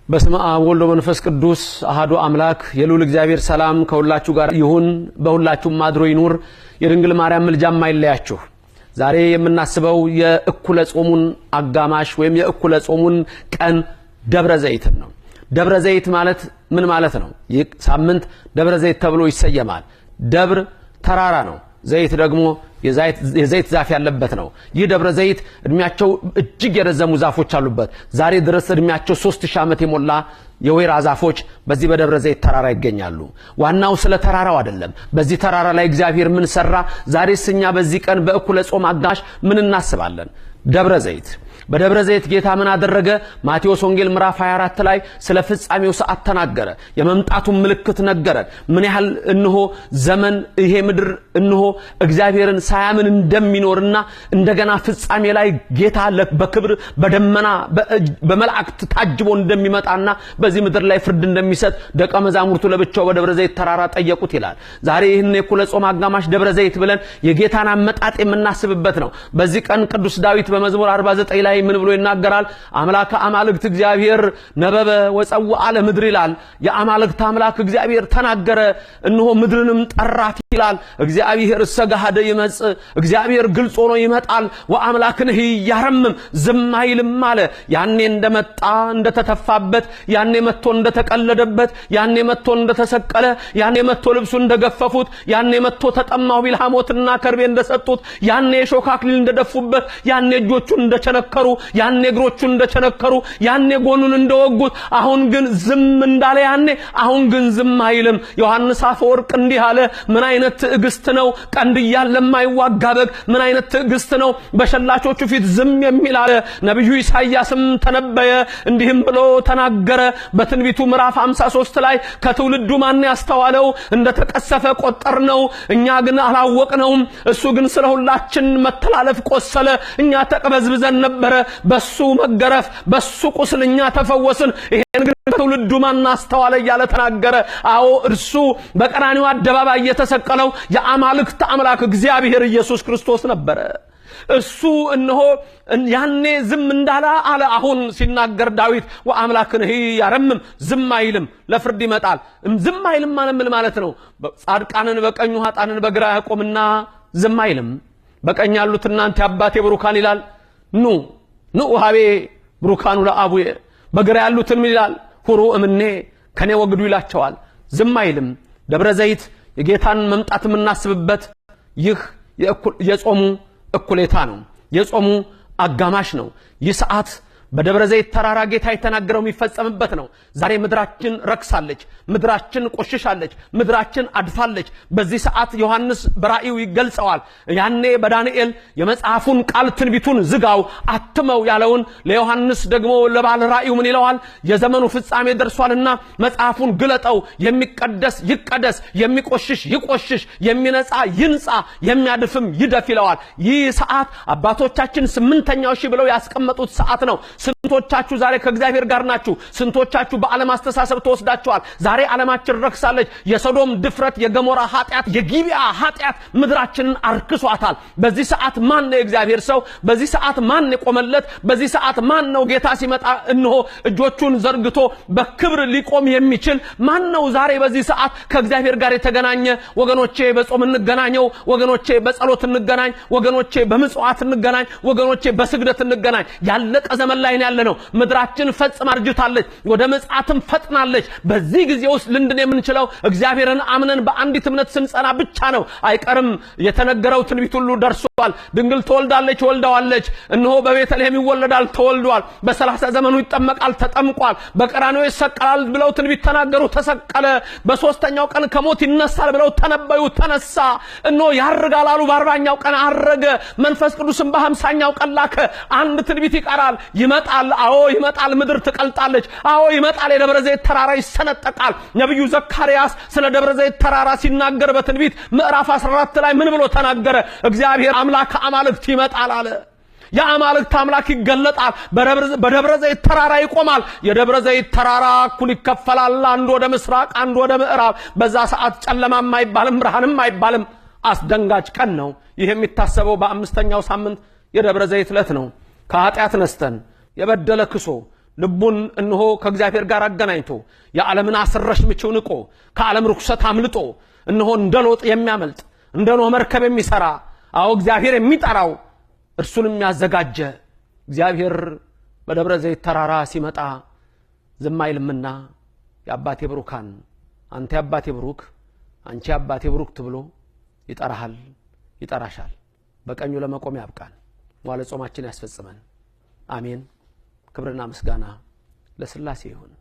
በስመ አብ ወወልድ ወመንፈስ ቅዱስ አሐዱ አምላክ የልዑል እግዚአብሔር ሰላም ከሁላችሁ ጋር ይሁን። በሁላችሁም አድሮ ይኑር። የድንግል ማርያም ምልጃም አይለያችሁ። ዛሬ የምናስበው የእኩለ ጾሙን አጋማሽ ወይም የእኩለ ጾሙን ቀን ደብረ ዘይት ነው። ደብረ ዘይት ማለት ምን ማለት ነው? ይህ ሳምንት ደብረ ዘይት ተብሎ ይሰየማል። ደብር ተራራ ነው። ዘይት ደግሞ የዘይት ዛፍ ያለበት ነው። ይህ ደብረ ዘይት እድሜያቸው እጅግ የረዘሙ ዛፎች አሉበት። ዛሬ ድረስ እድሜያቸው 3000 ዓመት የሞላ የወይራ ዛፎች በዚህ በደብረ ዘይት ተራራ ይገኛሉ። ዋናው ስለ ተራራው አይደለም። በዚህ ተራራ ላይ እግዚአብሔር ምን ሰራ? ዛሬስ እኛ በዚህ ቀን በእኩለ ጾም አጋማሽ ምን እናስባለን? ደብረ ዘይት። በደብረ ዘይት ጌታ ምን አደረገ? ማቴዎስ ወንጌል ምዕራፍ 24 ላይ ስለ ፍጻሜው ሰዓት ተናገረ። የመምጣቱን ምልክት ነገረን። ምን ያህል እንሆ ዘመን ይሄ ምድር እንሆ እግዚአብሔርን ሳያምን እንደሚኖርና እንደገና ፍጻሜ ላይ ጌታ በክብር በደመና በመላእክት ታጅቦ እንደሚመጣና በዚህ ምድር ላይ ፍርድ እንደሚሰጥ ደቀ መዛሙርቱ ለብቻው በደብረ ዘይት ተራራ ጠየቁት ይላል። ዛሬ ይህን የእኩለ ጾም አጋማሽ ደብረ ዘይት ብለን የጌታን አመጣጥ የምናስብበት ነው። በዚህ ቀን ቅዱስ ዳዊት በመዝሙር 49 ላይ ምን ብሎ ይናገራል? አምላከ አማልክት እግዚአብሔር ነበበ ወጸውዐ ለምድር ይላል። የአማልክት አምላክ እግዚአብሔር ተናገረ እንሆ ምድርንም ጠራት ይላል። እግዚአብሔር ሰጋሃደ ይመጽእ፣ እግዚአብሔር ግልጽ ሆኖ ይመጣል። ወአምላክንህ ያረምም ዝም አይልም አለ። ያኔ እንደመጣ እንደተተፋበት፣ ያኔ መጥቶ እንደተቀለደበት፣ ያኔ መጥቶ እንደተሰቀለ፣ ያኔ መጥቶ ልብሱ እንደገፈፉት፣ ያኔ መጥቶ ተጠማው ቢል ሐሞትና ከርቤ እንደሰጡት፣ ያኔ የሾህ አክሊል እንደደፉበት፣ ያኔ እጆቹን እንደቸነከሩ፣ ያኔ እግሮቹን እንደቸነከሩ፣ ያኔ ጎኑን እንደወጉት፣ አሁን ግን ዝም እንዳለ ያኔ አሁን ግን ዝም አይልም። ዮሐንስ አፈወርቅ እንዲህ አለ። ምን አይነት ትዕግስት ነው! ቀንድ እያለ የማይዋጋ በግ ምን አይነት ትዕግስት ነው! በሸላቾቹ ፊት ዝም የሚል አለ። ነብዩ ኢሳይያስም ተነበየ፣ እንዲህም ብሎ ተናገረ በትንቢቱ ምዕራፍ 53 ላይ ከትውልዱ ማን ያስተዋለው? እንደተቀሰፈ ቆጠርነው፣ እኛ ግን አላወቅነውም። እሱ ግን ስለ ሁላችን መተላለፍ ቆሰለ፣ እኛ ተቅበዝብዘን ነበረ። በሱ መገረፍ በሱ ቁስል እኛ ተፈወስን። ይሄን ግን ከትውልዱ ማን አስተዋለ እያለ ተናገረ። አዎ እርሱ በቀራንዮ አደባባይ የተሰቀለው የአማልክት አምላክ እግዚአብሔር ኢየሱስ ክርስቶስ ነበረ። እሱ እነሆ ያኔ ዝም እንዳለ አለ። አሁን ሲናገር ዳዊት ወአምላክንህ ያረምም ዝም አይልም፣ ለፍርድ ይመጣል። ዝም አይልም ማለት ነው ጻድቃንን በቀኙ ኃጥአንን በግራ ያቆምና ዝም አይልም። በቀኝ ያሉት እናንተ አባቴ ብሩካን ይላል። ኑ ሀቤ ብሩካኑ ለአቡዬ። በግራ ያሉትን ምን ይላል? ሁሩ እምኔ ከኔ ወግዱ ይላቸዋል። ዝም አይልም። ደብረ ዘይት የጌታን መምጣት የምናስብበት ይህ የጾሙ እኩሌታ ነው። የጾሙ አጋማሽ ነው። ይህ ሰዓት በደብረ ዘይት ተራራ ጌታ የተናገረው የሚፈጸምበት ነው። ዛሬ ምድራችን ረክሳለች፣ ምድራችን ቆሽሻለች፣ ምድራችን አድፋለች። በዚህ ሰዓት ዮሐንስ በራእዩ ይገልጸዋል። ያኔ በዳንኤል የመጽሐፉን ቃል ትንቢቱን ዝጋው አትመው ያለውን ለዮሐንስ ደግሞ ለባለ ራእዩ ምን ይለዋል? የዘመኑ ፍጻሜ ደርሷልና መጽሐፉን ግለጠው፣ የሚቀደስ ይቀደስ፣ የሚቆሽሽ ይቆሽሽ፣ የሚነጻ ይንጻ፣ የሚያድፍም ይደፍ ይለዋል። ይህ ሰዓት አባቶቻችን 8ኛው ሺህ ብለው ያስቀመጡት ሰዓት ነው። ስንቶቻችሁ ዛሬ ከእግዚአብሔር ጋር ናችሁ? ስንቶቻችሁ በዓለም አስተሳሰብ ተወስዳችኋል? ዛሬ ዓለማችን ረክሳለች። የሶዶም ድፍረት፣ የገሞራ ኃጢአት፣ የጊብዓ ኃጢአት ምድራችንን አርክሷታል። በዚህ ሰዓት ማን ነው የእግዚአብሔር ሰው? በዚህ ሰዓት ማን የቆመለት? በዚህ ሰዓት ማን ነው ጌታ ሲመጣ እንሆ እጆቹን ዘርግቶ በክብር ሊቆም የሚችል ማን ነው? ዛሬ በዚህ ሰዓት ከእግዚአብሔር ጋር የተገናኘ ወገኖቼ በጾም እንገናኘው፣ ወገኖቼ በጸሎት እንገናኝ፣ ወገኖቼ በምጽዋት እንገናኝ፣ ወገኖቼ በስግደት እንገናኝ። ያለቀ ዘመን ላይ ያለ ነው። ምድራችን ፈጽማ አርጅታለች፣ ወደ መጻትም ፈጥናለች። በዚህ ጊዜ ውስጥ ልንድን የምንችለው እግዚአብሔርን አምነን በአንዲት እምነት ስንጸና ብቻ ነው። አይቀርም የተነገረው ትንቢት ሁሉ ደርሷል። ድንግል ትወልዳለች፣ ወልዳዋለች። እነሆ በቤተልሔም ይወለዳል፣ ተወልዷል። በ30 ዘመኑ ይጠመቃል፣ ተጠምቋል። በቀራንዮ ይሰቀላል ብለው ትንቢት ተናገሩ፣ ተሰቀለ። በ3ኛው ቀን ከሞት ይነሳል ብለው ተነበዩ፣ ተነሳ። እነሆ ያርጋል አሉ፣ በ40ኛው ቀን አረገ። መንፈስ ቅዱስም በ50ኛው ቀን ላከ። አንድ ትንቢት ይቀራል። ይመጣል። አዎ ይመጣል። ምድር ትቀልጣለች። አዎ ይመጣል። የደብረ ዘይት ተራራ ይሰነጠቃል። ነብዩ ዘካርያስ ስለ ደብረ ዘይት ተራራ ሲናገር በትንቢት ምዕራፍ 14 ላይ ምን ብሎ ተናገረ? እግዚአብሔር አምላክ አማልክት ይመጣል አለ። የአማልክት አምላክ ይገለጣል። በደብረ ዘይት ተራራ ይቆማል። የደብረ ዘይት ተራራ እኩል ይከፈላል። አንዱ ወደ ምስራቅ፣ አንዱ ወደ ምዕራብ። በዛ ሰዓት ጨለማም አይባልም፣ ብርሃንም አይባልም። አስደንጋጭ ቀን ነው። ይህ የሚታሰበው በ5ኛው ሳምንት የደብረ ዘይት ዕለት ነው። ከኃጢአት ነስተን የበደለ ክሶ ልቡን እንሆ ከእግዚአብሔር ጋር አገናኝቶ የዓለምን አስረሽ ምቹ ንቆ ከዓለም ርኩሰት አምልጦ እንሆ እንደሎጥ የሚያመልጥ እንደኖህ መርከብ የሚሰራ አው እግዚአብሔር የሚጠራው እርሱንም ያዘጋጀ እግዚአብሔር በደብረ ዘይት ተራራ ሲመጣ ዝም አይልምና የአባቴ ብሩካን አንተ የአባቴ ብሩክ አንቺ የአባቴ ብሩክ ተብሎ ይጠራሃል ይጠራሻል በቀኙ ለመቆም ያብቃን ዋለ ጾማችን ያስፈጽመን አሜን ክብርና ምስጋና ለሥላሴ ይሁን